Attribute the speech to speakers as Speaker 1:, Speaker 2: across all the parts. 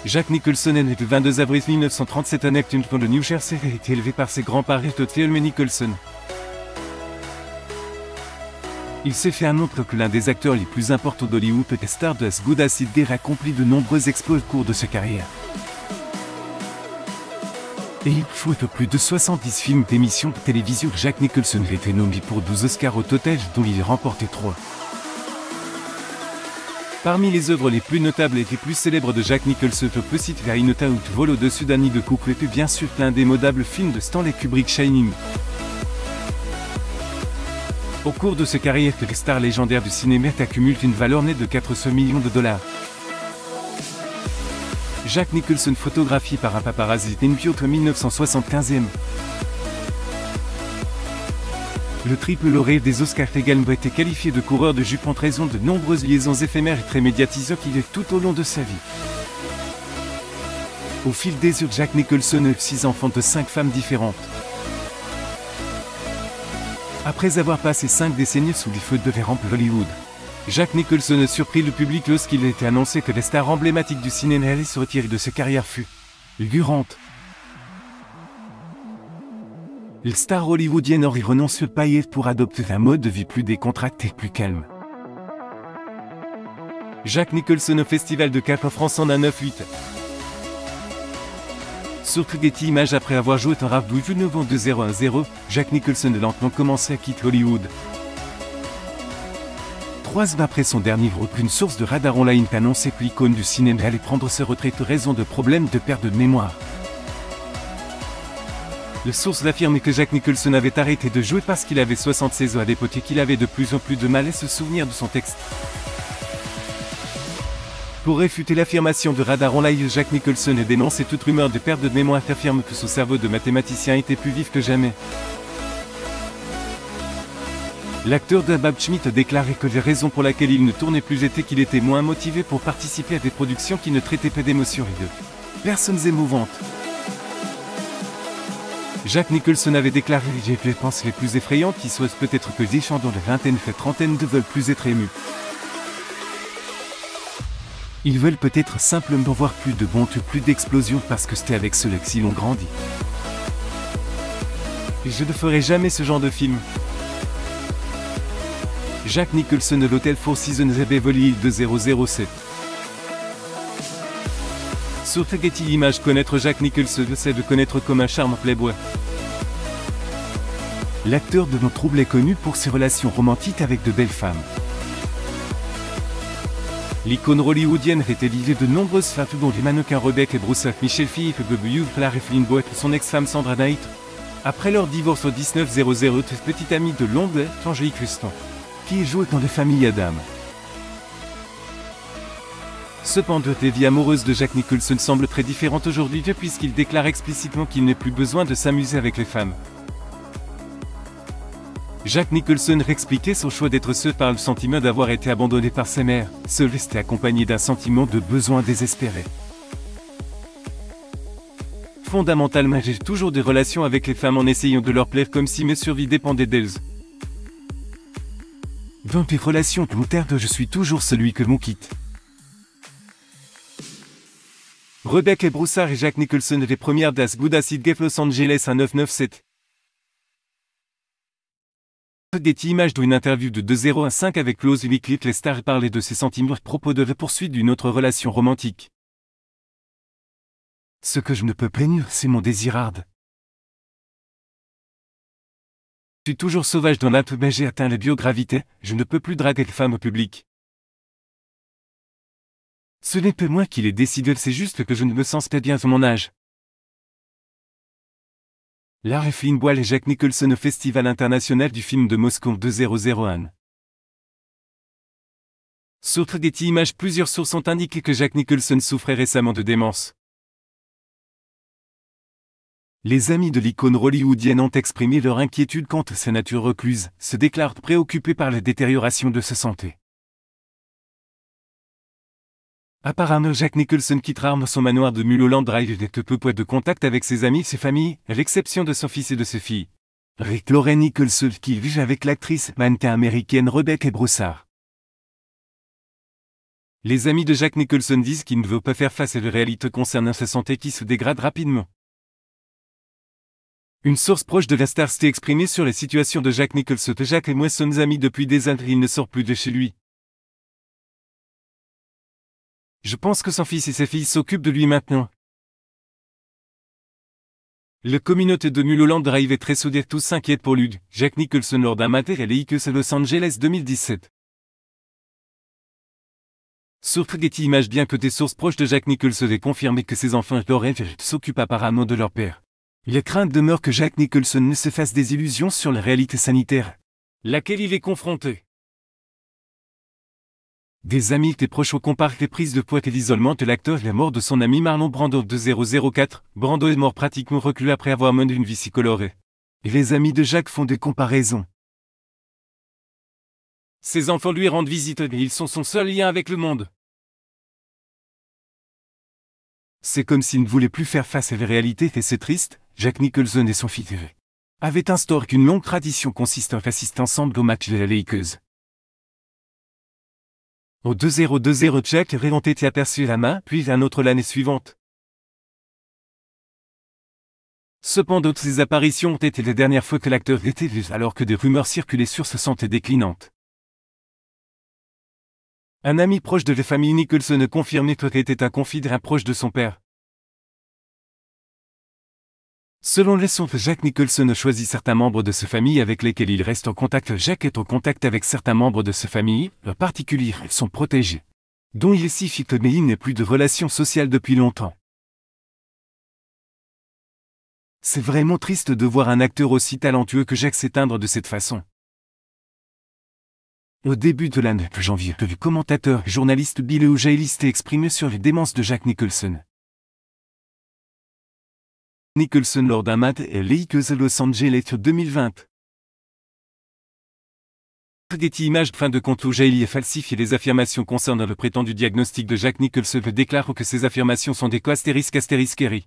Speaker 1: Jack Nicholson est né le 22 avril 1937 à Neptune, dans le New Jersey, et a été élevé par ses grands-parents Todd et Helme Nicholson. Il s'est fait un nom que l'un des acteurs les plus importants d'Hollywood et star de As Good As It Gets, accompli de nombreux exploits au cours de sa carrière. Et il jouait plus de 70 films d'émissions de télévision. Jack Nicholson a été nommé pour 12 Oscars au total, dont il a remporté 3. Parmi les œuvres les plus notables et les plus célèbres de Jack Nicholson, on peut citer A Note Out Vol au-dessus d'un nid de coucou et puis bien sûr l'indémodable film de Stanley Kubrick Shining. Au cours de sa carrière, les stars légendaires du cinéma accumulent une valeur nette de 400 millions de $. Jack Nicholson, photographié par un paparazzi in Kyoto 1975e. Le triple lauréat des Oscars a également été qualifié de coureur de jupe en raison de nombreuses liaisons éphémères et très médiatisées qu'il est tout au long de sa vie. Au fil des heures, Jack Nicholson a eu 6 enfants de 5 femmes différentes. Après avoir passé 5 décennies sous les feux de verre de Hollywood, Jack Nicholson a surpris le public lorsqu'il a été annoncé que la star emblématique du cinéma allait se retirer de sa carrière fulgurante. Le star hollywoodienne aurait renoncé au paillettes pour adopter un mode de vie plus décontracté et plus calme. Jack Nicholson au Festival de Cannes en France en 9-8. Sur Getty Images, après avoir joué un rap du novembre 2010, Jack Nicholson a lentement commencé à quitter Hollywood. 3 ans après son dernier rôle, une source de Radar Online a annoncé que l'icône du cinéma allait prendre sa retraite en raison de problèmes de perte de mémoire. La source affirme que Jack Nicholson avait arrêté de jouer parce qu'il avait 76 ans à l'époque et qu'il avait de plus en plus de mal à se souvenir de son texte. Pour réfuter l'affirmation de Radar Online, Jack Nicholson a dénoncé toute rumeur de perte de mémoire et affirme que son cerveau de mathématicien était plus vif que jamais. L'acteur Bob Schmidt a déclaré que la raison pour laquelle il ne tournait plus était qu'il était moins motivé pour participer à des productions qui ne traitaient pas d'émotions et de personnes émouvantes. Jack Nicholson avait déclaré « J'ai les pensées les plus effrayantes qui soient peut-être que les gens dans la vingtaine et trentaine ne veulent plus être émus. Ils veulent peut-être simplement voir plus de bonté, plus d'explosions parce que c'était avec cela qu'ils ont grandi. Je ne ferai jamais ce genre de film. » Jack Nicholson de l'hôtel Four Seasons à Beverly Hills 2007. Sur Getty Images, connaître Jack Nicholson, c'est de connaître comme un charmant playboy. L'acteur de nos troubles est connu pour ses relations romantiques avec de belles femmes. L'icône hollywoodienne a été livrée de nombreuses femmes dont les mannequins Rebecca Broussard, Michelle Pfeiffer, Hugh Clark et Flynn Boyd, son ex-femme Sandra Knight. Après leur divorce au 1900, petite amie de longue date, Angélique Houston, qui jouait dans Les Familles Adam. Cependant, la vie amoureuse de Jack Nicholson semble très différente aujourd'hui puisqu'il déclare explicitement qu'il n'a plus besoin de s'amuser avec les femmes. Jack Nicholson expliquait son choix d'être seul par le sentiment d'avoir été abandonné par sa mère. Seul était accompagné d'un sentiment de besoin désespéré. Fondamentalement, j'ai toujours des relations avec les femmes en essayant de leur plaire comme si mes survies dépendaient d'elles. Dans mes relations long terme, je suis toujours celui que l'on quitte. Rebecca Broussard et Jack Nicholson, les premières d'As Good As It Gets Los Angeles à 997. Getty Images d'une interview de 2015 avec Close Weekly, les stars parlaient de ses sentiments à propos de la poursuite d'une autre relation romantique. Ce que je ne peux plaindre, c'est mon désir hard. Je suis toujours sauvage dans l'âme, mais j'ai atteint la biogravité, je ne peux plus draguer les femmes au public. Ce n'est pas moi qui l'ai décidé, c'est juste que je ne me sens pas bien à mon âge. Larry Flynn Boyle et Jack Nicholson au Festival international du film de Moscou 2001. Sur Getty Images, plusieurs sources ont indiqué que Jack Nicholson souffrait récemment de démence. Les amis de l'icône hollywoodienne ont exprimé leur inquiétude quant à sa nature recluse, se déclarent préoccupés par la détérioration de sa santé. Apparemment, Jack Nicholson quittera son manoir de Mulholland Drive avec peu de contact avec ses amis et ses familles, à l'exception de son fils et de ses filles. Avec Lauren Nicholson qui vit avec l'actrice mannequin américaine Rebecca Broussard. Les amis de Jack Nicholson disent qu'il ne veut pas faire face à la réalité concernant sa santé qui se dégrade rapidement. Une source proche de la star s'est exprimée sur la situation de Jack Nicholson. Jack et moi sommes amis depuis des années, il ne sort plus de chez lui. Je pense que son fils et sa fille s'occupent de lui maintenant. La communauté de Mulholland Drive est très soudée, tous s'inquiètent pour lui. Jack Nicholson lors d'un matin à Lakers Los Angeles 2017. Sur Getty Images, bien que des sources proches de Jack Nicholson aient confirmé que ses enfants s'occupent apparemment de leur père. La crainte demeure que Jack Nicholson ne se fasse des illusions sur la réalité sanitaire, laquelle il est confronté. Des amis et proches comparent les prises de poids et l'isolement de l'acteur et la mort de son ami Marlon Brando de 004. Brando est mort pratiquement reclus après avoir mené une vie si colorée. Et les amis de Jack font des comparaisons. Ses enfants lui rendent visite et ils sont son seul lien avec le monde. C'est comme s'il ne voulait plus faire face à la réalité et c'est triste. Jack Nicholson et son fils avaient instauré une longue tradition consistant à assister ensemble au match de la Lakers. Au 2-0, Jack ont été aperçus la main, puis un autre l'année suivante. Cependant, ces apparitions ont été les dernières fois que l'acteur était vu, alors que des rumeurs circulaient sur sa santé déclinante. Un ami proche de la famille Nicholson a confirmé qu'il était un confident proche de son père. Selon les sources, Jack Nicholson a choisi certains membres de sa famille avec lesquels il reste en contact. Jack est en contact avec certains membres de sa famille, en particulier, ils sont protégés, dont il est si fit, mais il n'a plus de relations sociales depuis longtemps. C'est vraiment triste de voir un acteur aussi talentueux que Jack s'éteindre de cette façon. Au début de l'année de janvier, le commentateur et journaliste Bill O'Reilly s'est exprimé sur les démences de Jack Nicholson. Nicholson lors d'un match à Lakers Los Angeles 2020. Getty Images. Fin de compte, O'Reilly a falsifié les affirmations concernant le prétendu diagnostic de Jack Nicholson et déclare que ces affirmations sont des *********.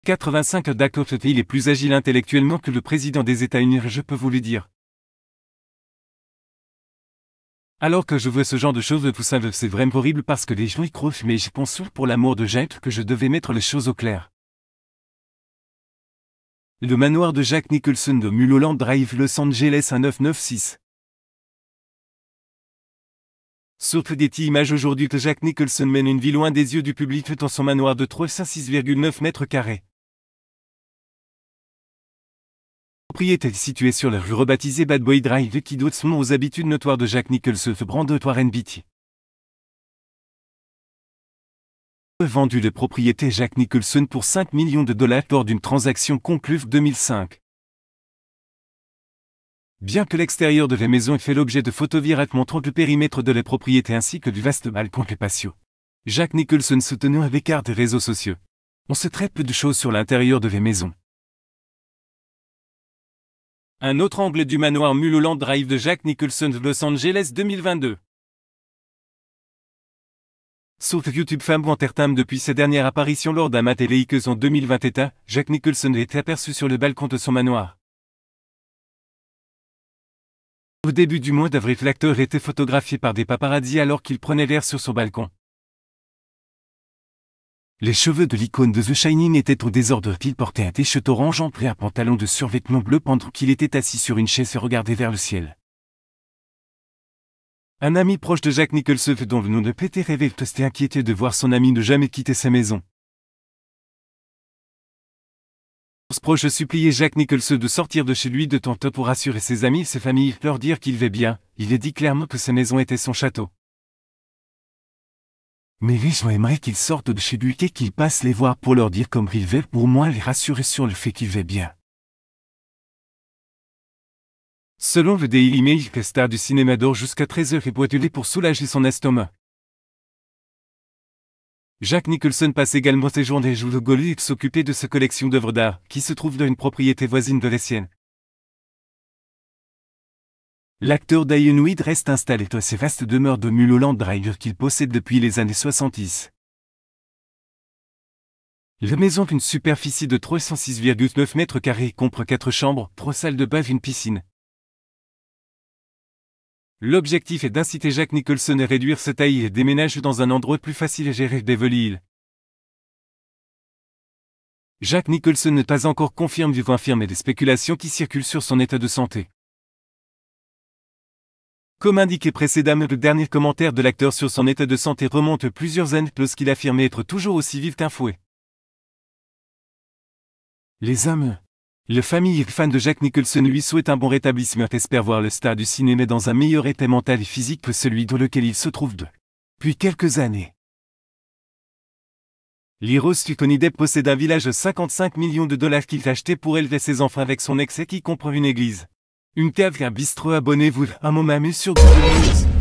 Speaker 1: 85 d'accord, il est plus agile intellectuellement que le président des États-Unis, je peux vous le dire. Alors que je vois ce genre de choses, tout ça, c'est vraiment horrible parce que les gens y croient, mais je pense pour l'amour de Jack que je devais mettre les choses au clair. Le manoir de Jack Nicholson de Mulholland Drive, Los Angeles 1996. Sur Getty Images aujourd'hui que Jack Nicholson mène une vie loin des yeux du public dans son manoir de 306,9 mètres carrés. Propriété située sur la rue rebaptisée Bad Boy Drive qui dote son nom aux habitudes notoires de Jack Nicholson, Brando Warren Beatty. Vendu les propriétés Jack Nicholson pour $5 millions lors d'une transaction conclue 2005. Bien que l'extérieur de la maison ait fait l'objet de photos virales montrant le périmètre de la propriété ainsi que du vaste balcon et patio, Jack Nicholson se tenait à l'écart des réseaux sociaux. On sait très peu de choses sur l'intérieur de la maison. Un autre angle du manoir Mulholland Drive de Jack Nicholson de Los Angeles 2022. Sur YouTube Fame Entertainment depuis sa dernière apparition lors d'un match Lakers en 2021, Jack Nicholson a été aperçu sur le balcon de son manoir. Au début du mois d'avril, l'acteur était photographié par des paparazzis alors qu'il prenait l'air sur son balcon. Les cheveux de l'icône de The Shining étaient au désordre. Il portait un t-shirt orange et un pantalon de survêtement bleu pendant qu'il était assis sur une chaise et regardait vers le ciel. Un ami proche de Jack Nicholson dont le nom de Peter Revell s'était inquiété de voir son ami ne jamais quitter sa maison. Ce proche suppliait Jack Nicholson de sortir de chez lui de temps pour rassurer ses amis et ses familles, leur dire qu'il va bien. Il a dit clairement que sa maison était son château. Mais les gens aimeraient qu'il sorte de chez lui et qu'il passe les voir pour leur dire comme il va, pour moins les rassurer sur le fait qu'il va bien. Selon le Daily Mail, le star du cinéma dort jusqu'à 13h et boit du lait pour soulager son estomac. Jack Nicholson passe également ses journées joue le golf et s'occuper de sa collection d'œuvres d'art, qui se trouve dans une propriété voisine de la sienne. L'acteur Diane Weed reste installé dans ses vastes demeures de Mulholland Drive qu'il possède depuis les années 70. La maison d'une superficie de 306,9 mètres carrés comprend 4 chambres, 3 salles de bain et une piscine. L'objectif est d'inciter Jack Nicholson à réduire sa taille et déménager dans un endroit plus facile à gérer, Beverly Hills. Jack Nicholson n'est pas encore confirmé du infirme et des spéculations qui circulent sur son état de santé. Comme indiqué précédemment, le dernier commentaire de l'acteur sur son état de santé remonte plusieurs années lorsqu'il affirmait être toujours aussi vif qu'un fouet. Les hommes. La famille et fans de Jack Nicholson lui souhaitent un bon rétablissement et espère voir le star du cinéma dans un meilleur état mental et physique que celui dans lequel il se trouve depuis quelques années. L'Heroes Connie Depp possède un village de 55 millions de dollars qu'il a acheté pour élever ses enfants avec son ex et qui comprend une église, une cave et un bistrot. Abonnez-vous à mon mamus sur Google News.